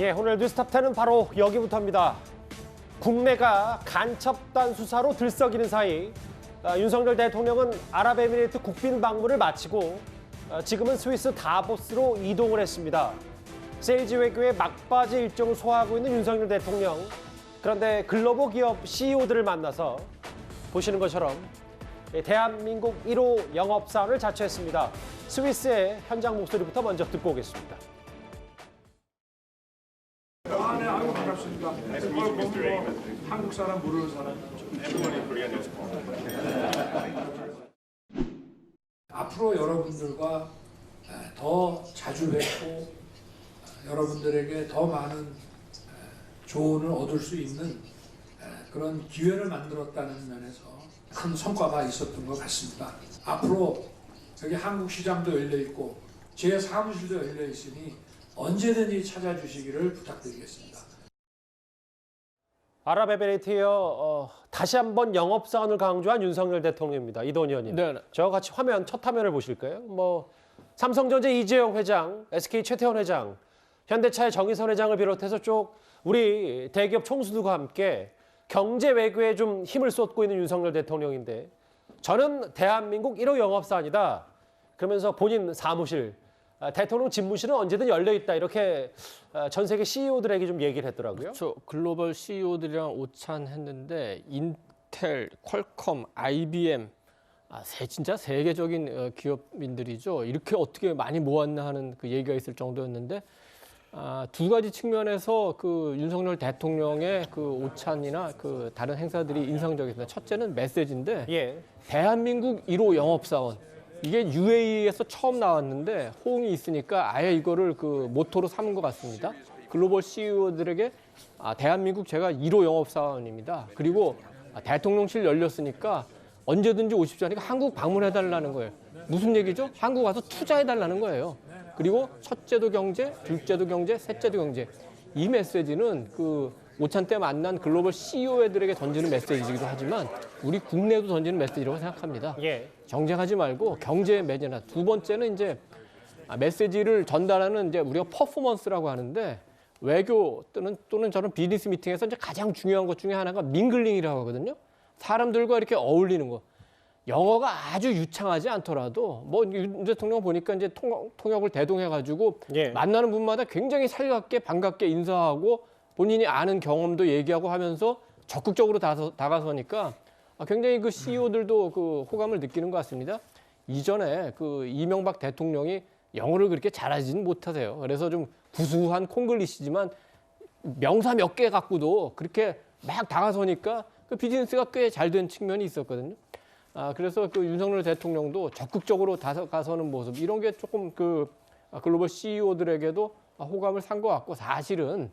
예, 오늘 뉴스탑10은 바로 여기부터입니다. 국내가 간첩단 수사로 들썩이는 사이 윤석열 대통령은 아랍에미리트 국빈 방문을 마치고 지금은 스위스 다보스로 이동을 했습니다. 세일즈 외교의 막바지 일정을 소화하고 있는 윤석열 대통령. 그런데 글로벌 기업 CEO들을 만나서 보시는 것처럼 대한민국 1호 영업사원을 자처했습니다. 스위스의 현장 목소리부터 먼저 듣고 오겠습니다. 네, 아이고 반갑습니다. 한국 사람 모르는 사람. 앞으로 여러분들과 더 자주 뵙고 여러분들에게 더 많은 조언을 얻을 수 있는 그런 기회를 만들었다는 면에서 큰 성과가 있었던 것 같습니다. 앞으로 여기 한국 시장도 열려 있고 제 사무실도 열려 있으니 언제든지 찾아주시기를 부탁드리겠습니다. 아랍에미리트여 다시 한번 영업사원을 강조한 윤석열 대통령입니다. 이동현 의원님. 네. 저와 같이 첫 화면을 보실까요? 삼성전자 이재용 회장, SK 최태원 회장, 현대차의 정의선 회장을 비롯해서 쭉 우리 대기업 총수들과 함께 경제 외교에 좀 힘을 쏟고 있는 윤석열 대통령인데 저는 대한민국 1호 영업사원이다. 그러면서 본인 사무실, 대통령 집무실은 언제든 열려 있다. 이렇게 전 세계 CEO들에게 좀 얘기를 했더라고요. 그렇죠. 글로벌 CEO들이랑 오찬했는데 인텔, 퀄컴, IBM 진짜 세계적인 기업인들이죠. 이렇게 어떻게 많이 모았나 하는 그 얘기가 있을 정도였는데 두 가지 측면에서 그 윤석열 대통령의 그 오찬이나 그 다른 행사들이 인상적이었습니다. 첫째는 메시지인데 예. 대한민국 1호 영업사원. 이게 UAE에서 처음 나왔는데 호응이 있으니까 아예 이거를 그 모토로 삼은 것 같습니다. 글로벌 CEO들에게 대한민국 제가 1호 영업사원입니다. 그리고 대통령실 열렸으니까 언제든지 오십시오 하니까 한국 방문해달라는 거예요. 무슨 얘기죠? 한국 와서 투자해달라는 거예요. 그리고 첫째도 경제, 둘째도 경제, 셋째도 경제. 이 메시지는 그 오찬 때 만난 글로벌 CEO들에게 던지는 메시지이기도 하지만 우리 국내도 던지는 메시지라고 생각합니다. 예. 정쟁하지 말고 경제에 매진하라. 두 번째는 이제 메시지를 전달하는 이제 우리가 퍼포먼스라고 하는데 외교 또는 저는 비즈니스 미팅에서 이제 가장 중요한 것 중에 하나가 밍글링이라고 하거든요. 사람들과 이렇게 어울리는 거. 영어가 아주 유창하지 않더라도 윤 대통령 보니까 이제 통역을 대동해가지고 예. 만나는 분마다 굉장히 살갑게 반갑게 인사하고 본인이 아는 경험도 얘기하고 하면서 적극적으로 다가서니까 굉장히 그 CEO들도 그 호감을 느끼는 것 같습니다. 이전에 그 이명박 대통령이 영어를 그렇게 잘하지는 못하세요. 그래서 좀 구수한 콩글리시지만 명사 몇 개 갖고도 그렇게 막 다가서니까 그 비즈니스가 꽤 잘 된 측면이 있었거든요. 그래서 그 윤석열 대통령도 적극적으로 다가서는 모습 이런 게 조금 그 글로벌 CEO들에게도 호감을 산 것 같고 사실은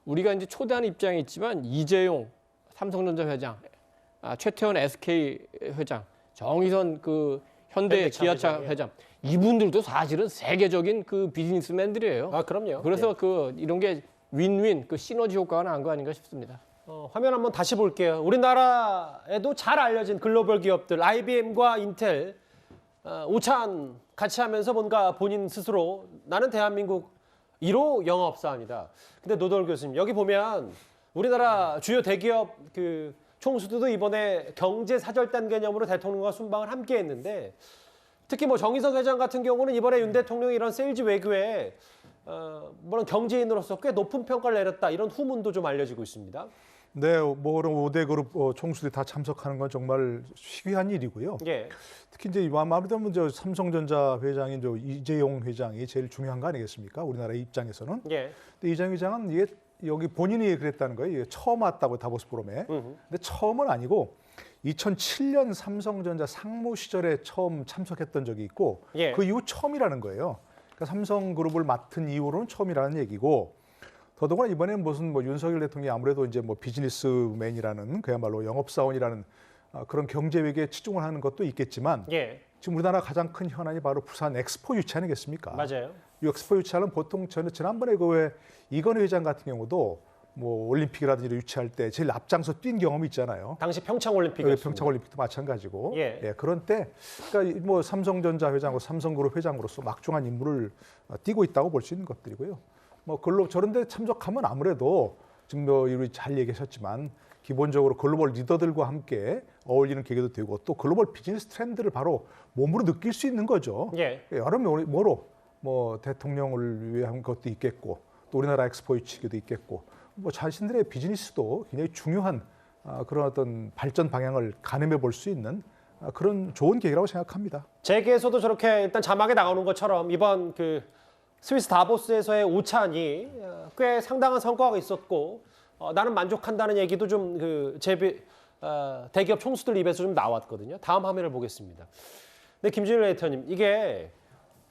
우리가 이제 초대하는 입장이 있지만 이재용 삼성전자 회장, 최태원 SK 회장, 정의선 그 현대 기아차 회장 이분들도 사실은 세계적인 그 비즈니스맨들이에요. 그럼요. 그래서 예. 그 이런 게 윈윈 그 시너지 효과가 난 거 아닌가 싶습니다. 화면 한번 다시 볼게요. 우리나라에도 잘 알려진 글로벌 기업들 IBM과 인텔 오찬 같이 하면서 뭔가 본인 스스로 나는 대한민국 1호 영업사원이다. 근데 노돌 교수님 여기 보면 우리나라 주요 대기업 그 총수들도 이번에 경제사절단 개념으로 대통령과 순방을 함께 했는데 특히 정의석 회장 같은 경우는 이번에 윤 대통령이 이런 세일즈 외교에 경제인으로서 꽤 높은 평가를 내렸다. 이런 후문도 좀 알려지고 있습니다. 네, 그런 5대 그룹 총수들이 다 참석하는 건 정말 희귀한 일이고요. 예. 특히 이제 아무래도 삼성전자 회장인 이재용 회장이 제일 중요한 거 아니겠습니까? 우리나라 입장에서는. 예. 근데 이재용 회장은 이게 여기 본인이 그랬다는 거예요. 이게 처음 왔다고 다보스 포럼에. 근데 처음은 아니고 2007년 삼성전자 상무 시절에 처음 참석했던 적이 있고 예. 그 이후 처음이라는 거예요. 그러니까 삼성그룹을 맡은 이후로는 처음이라는 얘기고 더더구나 이번에는 윤석열 대통령이 아무래도 이제 비즈니스맨이라는 그야말로 영업사원이라는 그런 경제 외교에 치중을 하는 것도 있겠지만 예. 지금 우리나라 가장 큰 현안이 바로 부산 엑스포 유치 아니겠습니까? 맞아요. 이 엑스포 유치하는 보통 지난번에 이건희 회장 같은 경우도 올림픽이라든지 유치할 때 제일 앞장서 뛴 경험이 있잖아요. 당시 평창올림픽이었습니다. 평창올림픽도 마찬가지고. 예. 그런 때 그러니까 삼성전자 회장으로 삼성그룹 회장으로서 막중한 임무를 띄고 있다고 볼 수 있는 것들이고요. 뭐 저런 데 참석하면 아무래도 지금 우리 잘 얘기하셨지만 기본적으로 글로벌 리더들과 함께 어울리는 계기도 되고 또 글로벌 비즈니스 트렌드를 바로 몸으로 느낄 수 있는 거죠. 예. 여러모로 뭐 대통령을 위한 것도 있겠고 또 우리나라 엑스포 유치기도 있겠고 뭐 자신들의 비즈니스도 굉장히 중요한 그런 어떤 발전 방향을 가늠해 볼 수 있는 그런 좋은 계기라고 생각합니다. 재계에서도 저렇게 일단 자막에 나오는 것처럼 이번 그 스위스 다보스에서의 오찬이 꽤 상당한 성과가 있었고 나는 만족한다는 얘기도 좀 그 대기업 총수들 입에서 좀 나왔거든요. 다음 화면을 보겠습니다. 근데 김준일 에디터님, 이게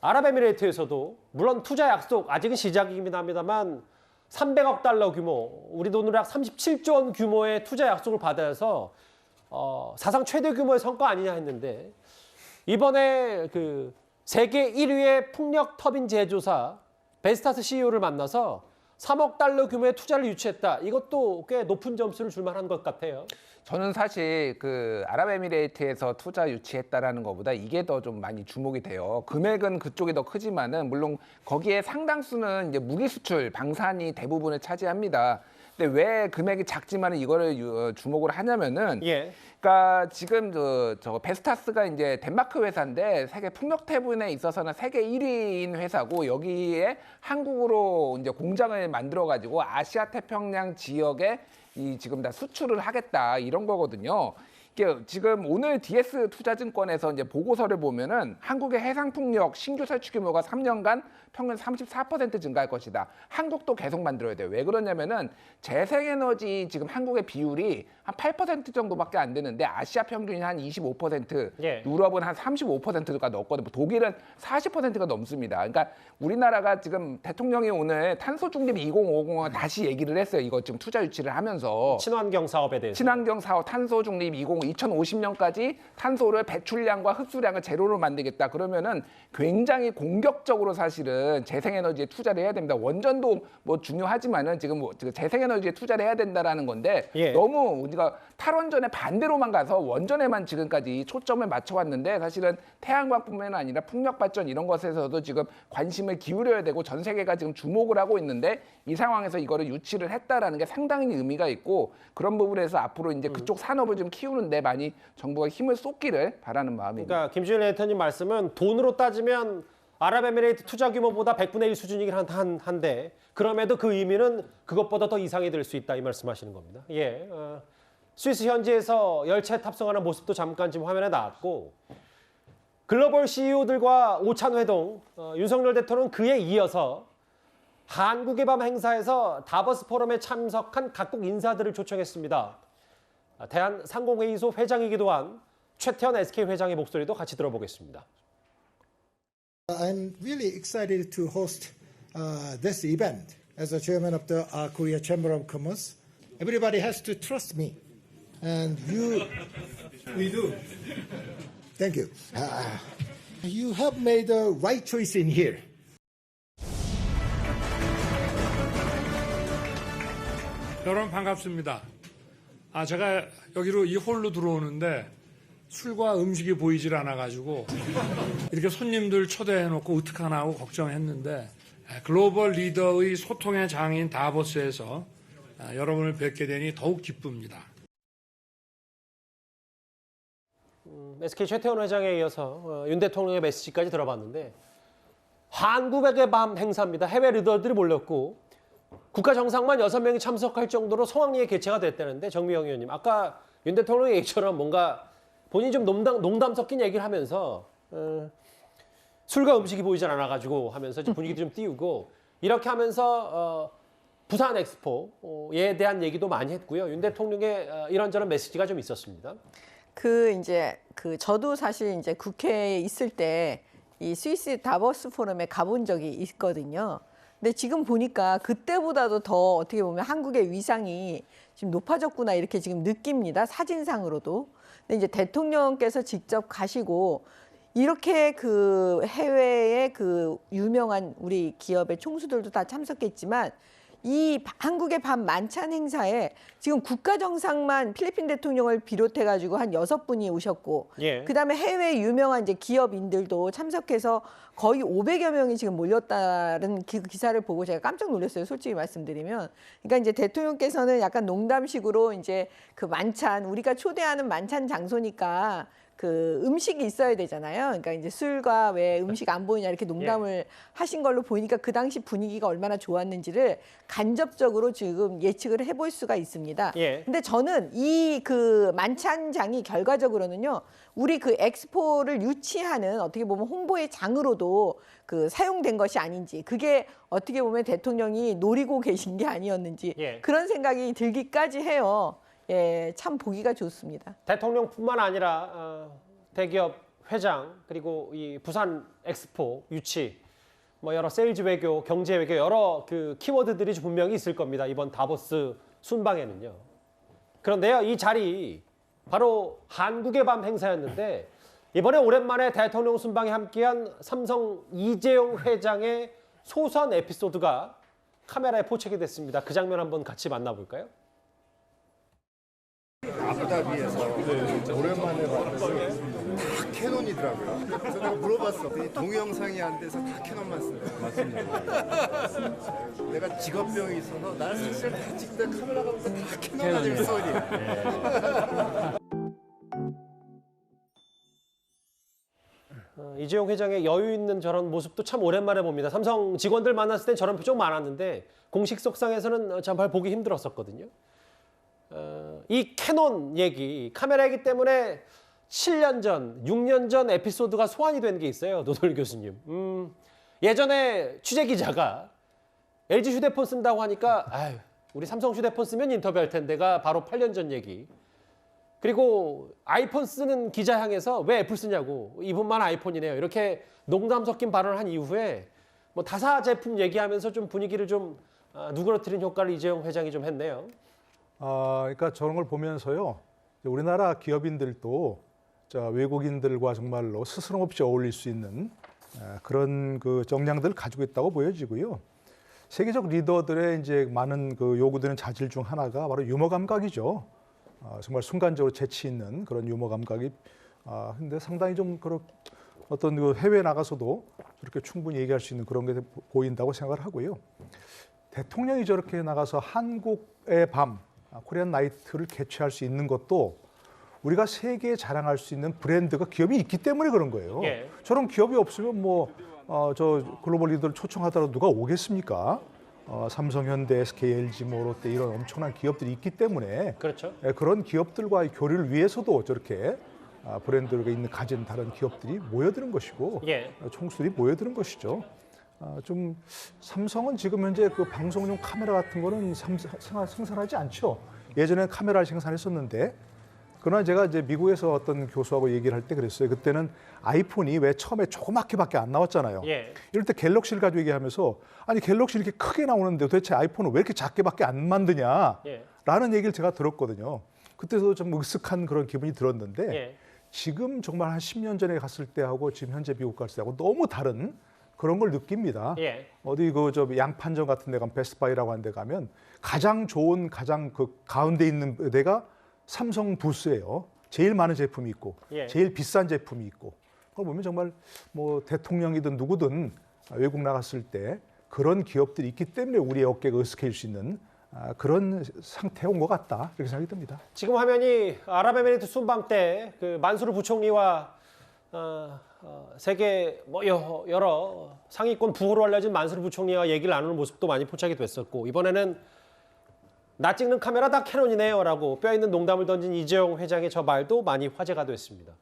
아랍에미레이트에서도 물론 투자 약속 아직은 시작이긴 합니다만 300억 달러 규모, 우리 돈으로 약 37조 원 규모의 투자 약속을 받아서 사상 최대 규모의 성과 아니냐 했는데 이번에 그 세계 1위의 풍력 터빈 제조사 베스타스 CEO를 만나서 3억 달러 규모의 투자를 유치했다. 이것도 꽤 높은 점수를 줄 만한 것 같아요. 저는 사실 그 아랍에미레이트에서 투자 유치했다라는 것보다 이게 더 좀 많이 주목이 돼요. 금액은 그쪽이 더 크지만은 물론 거기에 상당수는 이제 무기 수출, 방산이 대부분을 차지합니다. 근데 왜 금액이 작지만은 이거를 주목을 하냐면은 예. 그러니까 지금 저 베스타스가 이제 덴마크 회사인데 세계 풍력 태분에 있어서는 세계 1위인 회사고 여기에 한국으로 이제 공장을 만들어 가지고 아시아 태평양 지역에 이 지금 다 수출을 하겠다 이런 거거든요. 이게 지금 오늘 DS 투자증권에서 이제 보고서를 보면은 한국의 해상풍력 신규 설치 규모가 3년간 평균 34% 증가할 것이다. 한국도 계속 만들어야 돼요. 왜 그러냐면은 재생에너지 지금 한국의 비율이 한 8% 정도밖에 안 되는데 아시아 평균이 한 25%, 예. 유럽은 한 35%가 넘거든요. 독일은 40%가 넘습니다. 그러니까 우리나라가 지금 대통령이 오늘 탄소 중립 2050을 다시 얘기를 했어요. 이거 지금 투자 유치를 하면서. 친환경 사업에 대해서. 친환경 사업 탄소 중립 2050년까지 탄소를 배출량과 흡수량을 제로로 만들겠다. 그러면은 굉장히 공격적으로 사실은 재생에너지에 투자를 해야 됩니다. 원전도 뭐 중요하지만은 지금 뭐 재생에너지에 투자를 해야 된다라는 건데 예. 너무 우리가 탈원전의 반대로만 가서 원전에만 지금까지 초점을 맞춰왔는데 사실은 태양광뿐만 아니라 풍력 발전 이런 것에서도 지금 관심을 기울여야 되고 전 세계가 지금 주목을 하고 있는데 이 상황에서 이거를 유치를 했다라는 게 상당히 의미가 있고 그런 부분에서 앞으로 이제 그쪽 산업을 좀 키우는데 많이 정부가 힘을 쏟기를 바라는 마음입니다. 그러니까 김준일 에디터님 말씀은 돈으로 따지면 아랍에미레이트 투자 규모보다 100분의 1 수준이긴 한데 그럼에도 그 의미는 그것보다 더 이상이 될 수 있다 이 말씀하시는 겁니다. 예, 스위스 현지에서 열차에 탑승하는 모습도 잠깐 지금 화면에 나왔고 글로벌 CEO들과 오찬 회동, 윤석열 대통령은 그에 이어서 한국의 밤 행사에서 다보스 포럼에 참석한 각국 인사들을 초청했습니다. 대한상공회의소 회장이기도 한 최태원 SK 회장의 목소리도 같이 들어보겠습니다. I'm really excited to host this event as a chairman of the Korea Chamber of Commerce. Everybody has to trust me, and you. We do. Thank you. You have made the right choice in here. 여러분 반갑습니다. 제가 여기로 이 홀로 들어오는데 술과 음식이 보이질 않아가지고 이렇게 손님들 초대해놓고 어떡하나 하고 걱정했는데 글로벌 리더의 소통의 장인 다보스에서 여러분을 뵙게 되니 더욱 기쁩니다. SK 최태원 회장에 이어서 윤 대통령의 메시지까지 들어봤는데 한국의 밤 행사입니다. 해외 리더들이 몰렸고 국가 정상만 6명이 참석할 정도로 성황리에 개최가 됐다는데 정미영 의원님 아까 윤 대통령의 얘기처럼 뭔가 본인이 좀 농담 섞인 얘기를 하면서 술과 음식이 보이질 않아가지고 하면서 분위기도 좀 띄우고 이렇게 하면서 부산 엑스포에 대한 얘기도 많이 했고요. 윤 대통령의 이런저런 메시지가 좀 있었습니다. 저도 사실 이제 국회에 있을 때 이 스위스 다보스 포럼에 가본 적이 있거든요. 근데 지금 보니까 그때보다도 더 어떻게 보면 한국의 위상이 지금 높아졌구나 이렇게 지금 느낍니다. 사진상으로도. 근데 이제 대통령께서 직접 가시고 이렇게 그 해외의 그 유명한 우리 기업의 총수들도 다 참석했지만 이 한국의 밤 만찬 행사에 지금 국가 정상만 필리핀 대통령을 비롯해 가지고 한 6분이 오셨고 예. 그다음에 해외 유명한 이제 기업인들도 참석해서 거의 500여 명이 지금 몰렸다는 기사를 보고 제가 깜짝 놀랐어요. 솔직히 말씀드리면. 그러니까 이제 대통령께서는 약간 농담식으로 이제 그 만찬 우리가 초대하는 만찬 장소니까 그 음식이 있어야 되잖아요. 그러니까 이제 술과 왜 음식 안 보이냐 이렇게 농담을 하신 걸로 보이니까 그 당시 분위기가 얼마나 좋았는지를 간접적으로 지금 예측을 해볼 수가 있습니다. 예. 근데 저는 이 그 만찬장이 결과적으로는요. 우리 그 엑스포를 유치하는 어떻게 보면 홍보의 장으로도 그 사용된 것이 아닌지 그게 어떻게 보면 대통령이 노리고 계신 게 아니었는지 예. 그런 생각이 들기까지 해요. 예, 참 보기가 좋습니다. 대통령뿐만 아니라 대기업 회장 그리고 이 부산 엑스포 유치 뭐 여러 세일즈 외교, 경제 외교 여러 그 키워드들이 분명히 있을 겁니다. 이번 다보스 순방에는요. 그런데요, 이 자리 바로 한국의 밤 행사였는데 이번에 오랜만에 대통령 순방에 함께한 삼성 이재용 회장의 소선 에피소드가 카메라에 포착이 됐습니다. 그 장면 한번 같이 만나볼까요? 아부다비에서 오랜만에 봤는데 다 캐논이더라고요. 그래서 내가 물어봤어. 이 동영상이 안 돼서 다 캐논만 쓴다. 맞습니다. 내가 직업병이 있어서 난 사실 다 찍다 카메라가 보면 다 캐논 아닐 소리야. 이재용 회장의 여유 있는 저런 모습도 참 오랜만에 봅니다. 삼성 직원들 만났을 땐 저런 표정 많았는데 공식 석상에서는 정말 보기 힘들었었거든요. 이 캐논 얘기, 카메라 얘기 때문에 7년 전, 6년 전 에피소드가 소환이 된 게 있어요. 노돌 교수님. 예전에 취재기자가 LG 휴대폰 쓴다고 하니까 아유, 우리 삼성 휴대폰 쓰면 인터뷰할 텐데가 바로 8년 전 얘기. 그리고 아이폰 쓰는 기자 향해서 왜 애플 쓰냐고, 이분만 아이폰이네요. 이렇게 농담 섞인 발언을 한 이후에 뭐 다사 제품 얘기하면서 좀 분위기를 좀 누그러뜨린 효과를 이재용 회장이 좀 했네요. 그러니까 저런 걸 보면서요, 우리나라 기업인들도 외국인들과 정말로 스스럼 없이 어울릴 수 있는 그런 그 역량들을 가지고 있다고 보여지고요. 세계적 리더들의 이제 많은 그 요구되는 자질 중 하나가 바로 유머 감각이죠. 정말 순간적으로 재치 있는 그런 유머 감각이. 근데 상당히 좀 그런 어떤 그 해외에 나가서도 저렇게 충분히 얘기할 수 있는 그런 게 보인다고 생각을 하고요. 대통령이 저렇게 나가서 한국의 밤, 코리안 나이트를 개최할 수 있는 것도 우리가 세계에 자랑할 수 있는 브랜드가 기업이 있기 때문에 그런 거예요. 예. 저런 기업이 없으면 저 글로벌 리더를 초청하더라도 누가 오겠습니까? 삼성, 현대, SK, LG, 롯데 이런 엄청난 기업들이 있기 때문에 그렇죠. 그런 기업들과의 교류를 위해서도 저렇게 브랜드가 있는 가진 다른 기업들이 모여드는 것이고 예. 총수들이 모여드는 것이죠. 좀 삼성은 지금 현재 그 방송용 카메라 같은 거는 생산하지 않죠. 예전에 카메라를 생산했었는데, 그러나 제가 이제 미국에서 어떤 교수하고 얘기를 할 때 그랬어요. 그때는 아이폰이 왜 처음에 조그맣게밖에 안 나왔잖아요. 예. 이럴 때 갤럭시를 가지고 얘기하면서 아니 갤럭시 이렇게 크게 나오는데 도대체 아이폰은 왜 이렇게 작게밖에 안 만드냐? 예. 라는 얘기를 제가 들었거든요. 그때도 좀 으쓱한 그런 기분이 들었는데 예. 지금 정말 한 10년 전에 갔을 때하고 지금 현재 미국 갔을 때하고 너무 다른 그런 걸 느낍니다. 예. 어디 저 양판점 같은 데 가면 베스트바이라고 하는 데 가면 가장 좋은 가장 그 가운데 있는 데가 삼성 부스예요. 제일 많은 제품이 있고 예. 제일 비싼 제품이 있고, 그걸 보면 정말 뭐 대통령이든 누구든 외국 나갔을 때 그런 기업들이 있기 때문에 우리의 어깨가 으스해질 수 있는 그런 상태에 온 것 같다, 이렇게 생각이 듭니다. 지금 화면이 아랍에미리트 순방 때 그 만수르 부총리와 세계 뭐 여러 상위권 부호로 알려진 만수르 부총리와 얘기를 나누는 모습도 많이 포착이 됐었고, 이번에는 나 찍는 카메라 다 캐논이네요라고 뼈 있는 농담을 던진 이재용 회장의 저 말도 많이 화제가 됐습니다.